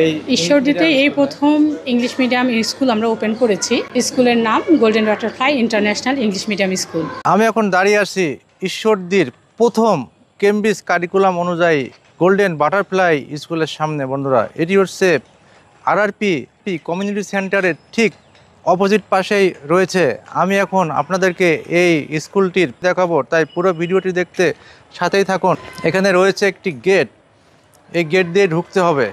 এই ঈশ্বরদীতে এই প্রথম ইংলিশ মিডিয়াম স্কুল আমরা ওপেন করেছি। স্কুলের নাম golden butterfly international English medium school. আমি এখন দাঁড়িয়ে আছি ঈশ্বরদীর প্রথম কেমব্রিজ কারিকুলাম অনুযায়ী গোল্ডেন বাটারফ্লাই স্কুলের সামনে। বন্ধুরা, এটি হচ্ছে আরআরপি কমিউনিটি সেন্টারের ঠিক অপোজিট পাশেই রয়েছে। আমি এখন আপনাদেরকে এই স্কুলটির দেখাবো, তাই পুরো ভিডিওটি দেখতে সাথেই থাকুন। এখানে রয়েছে একটি গেট, এই গেট দিয়ে ঢুকতে হবে।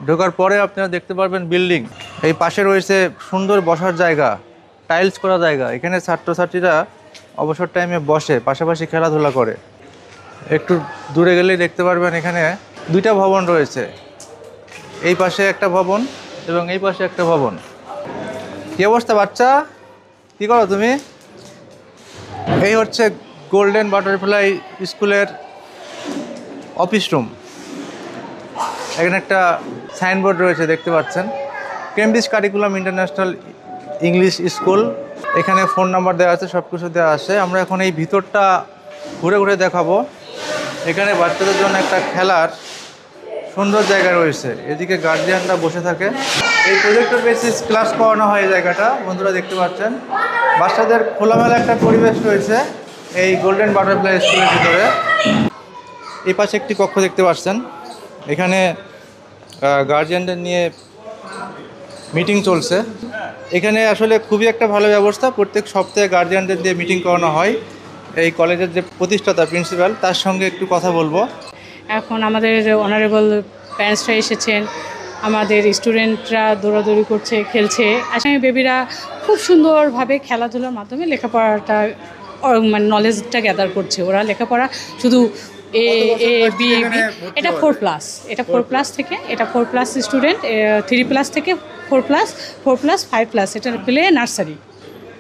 ঢোকার পরে আপনারা দেখতে পারবেন বিল্ডিং। এই পাশে রয়েছে সুন্দর বসার জায়গা, টাইলস করা জায়গা। এখানে ছাত্রছাত্রীরা অবসর টাইমে বসে, পাশাপাশি খেলাধুলা করে। একটু দূরে গেলেই দেখতে পারবেন এখানে দুইটা ভবন রয়েছে, এই পাশে একটা ভবন এবং এই পাশে একটা ভবন। কী অবস্থা বাচ্চা, কী করো তুমি? এই হচ্ছে গোল্ডেন বাটারফ্লাই স্কুলের অফিস রুম। এখানে একটা সাইনবোর্ড রয়েছে, দেখতে পাচ্ছেন, Cambridge curriculum international English school. এখানে ফোন নাম্বার দেওয়া আছে, সব কিছু দেওয়া আছে। আমরা এখন এই ভিতরটা ঘুরে ঘুরে দেখাবো। এখানে বাচ্চাদের জন্য একটা খেলার সুন্দর জায়গা রয়েছে। এদিকে গার্জিয়ানরা বসে থাকে। এই প্রজেক্টর বেসিস ক্লাস করানো হয় এই জায়গাটা। বন্ধুরা দেখতে পাচ্ছেন বাচ্চাদের খোলামেলা একটা পরিবেশ রয়েছে এই গোল্ডেন বাটারফ্লাই স্কুলের ভিতরে। এই পাশে একটি কক্ষ দেখতে পাচ্ছেন, এখানে গার্জিয়ানদের নিয়ে মিটিং চলছে। এখানে আসলে খুবই একটা ভালো ব্যবস্থা। প্রত্যেক সপ্তাহে গার্জিয়ানদের দিয়ে মিটিং করানো হয়। এই কলেজের যে প্রতিষ্ঠাতা প্রিন্সিপাল, তার সঙ্গে একটু কথা বলবো। এখন আমাদের অনারেবল প্যারেন্টসরা এসেছেন, আমাদের স্টুডেন্টরা দৌড়াদৌড়ি করছে, খেলছে। আসলে বেবিরা খুব সুন্দরভাবে খেলাধুলার মাধ্যমে লেখাপড়াটা মানে নলেজটা গ্যাদার করছে। ওরা লেখাপড়া শুধু এ বি এটা 4+, এটা 4+ থেকে, এটা 4+ স্টুডেন্ট, 3+ থেকে 4+, 4+, 5+, এটা প্লে নার্সারি।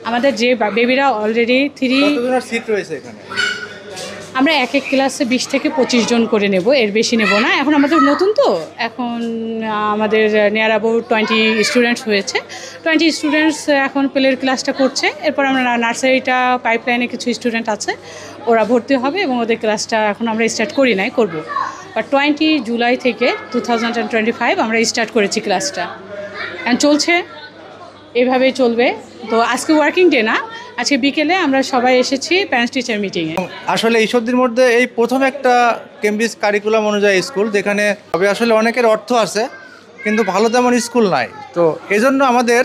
আমাদের যে বেবিরা অলরেডি সিট রয়েছে এখানে, আমরা এক এক ক্লাসে 20 থেকে 25 জন করে নেব, এর বেশি নেব না। এখন আমাদের নতুন তো, এখন আমাদের নিয়ার অ্যাবাউট 20 স্টুডেন্টস হয়েছে। 20 স্টুডেন্টস এখন প্লের ক্লাসটা করছে। এরপর আমরা নার্সারিটা পাইপলাইনে কিছু স্টুডেন্ট আছে, ওরা ভর্তি হবে এবং ওদের ক্লাসটা এখন আমরা স্টার্ট করি নাই, করব। বাট 20 জুলাই থেকে 2025 আমরা স্টার্ট করেছি ক্লাসটা। এখন চলছে, এভাবেই চলবে। তো আজকে ওয়ার্কিং ডে না, আজকে বিকেলে আমরা সবাই এসেছি প্যারেন্টস টিচার মিটিংয়ে। আসলে ঈশ্বরদীর মধ্যে এই প্রথম একটা কেমব্রিজ কারিকুলাম অনুযায়ী স্কুল, যেখানে তবে আসলে অনেকের অর্থ আছে কিন্তু ভালো তেমন স্কুল নাই। তো এই জন্য আমাদের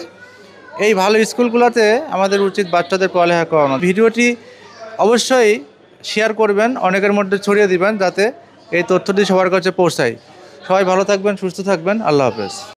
এই ভালো স্কুলগুলোতে আমাদের উচিত বাচ্চাদের পড়ালেখা করানো। ভিডিওটি অবশ্যই শেয়ার করবেন, অনেকের মধ্যে ছড়িয়ে দিবেন, যাতে এই তথ্যটি সবার কাছে পৌঁছায়। সবাই ভালো থাকবেন, সুস্থ থাকবেন। আল্লাহ হাফেজ।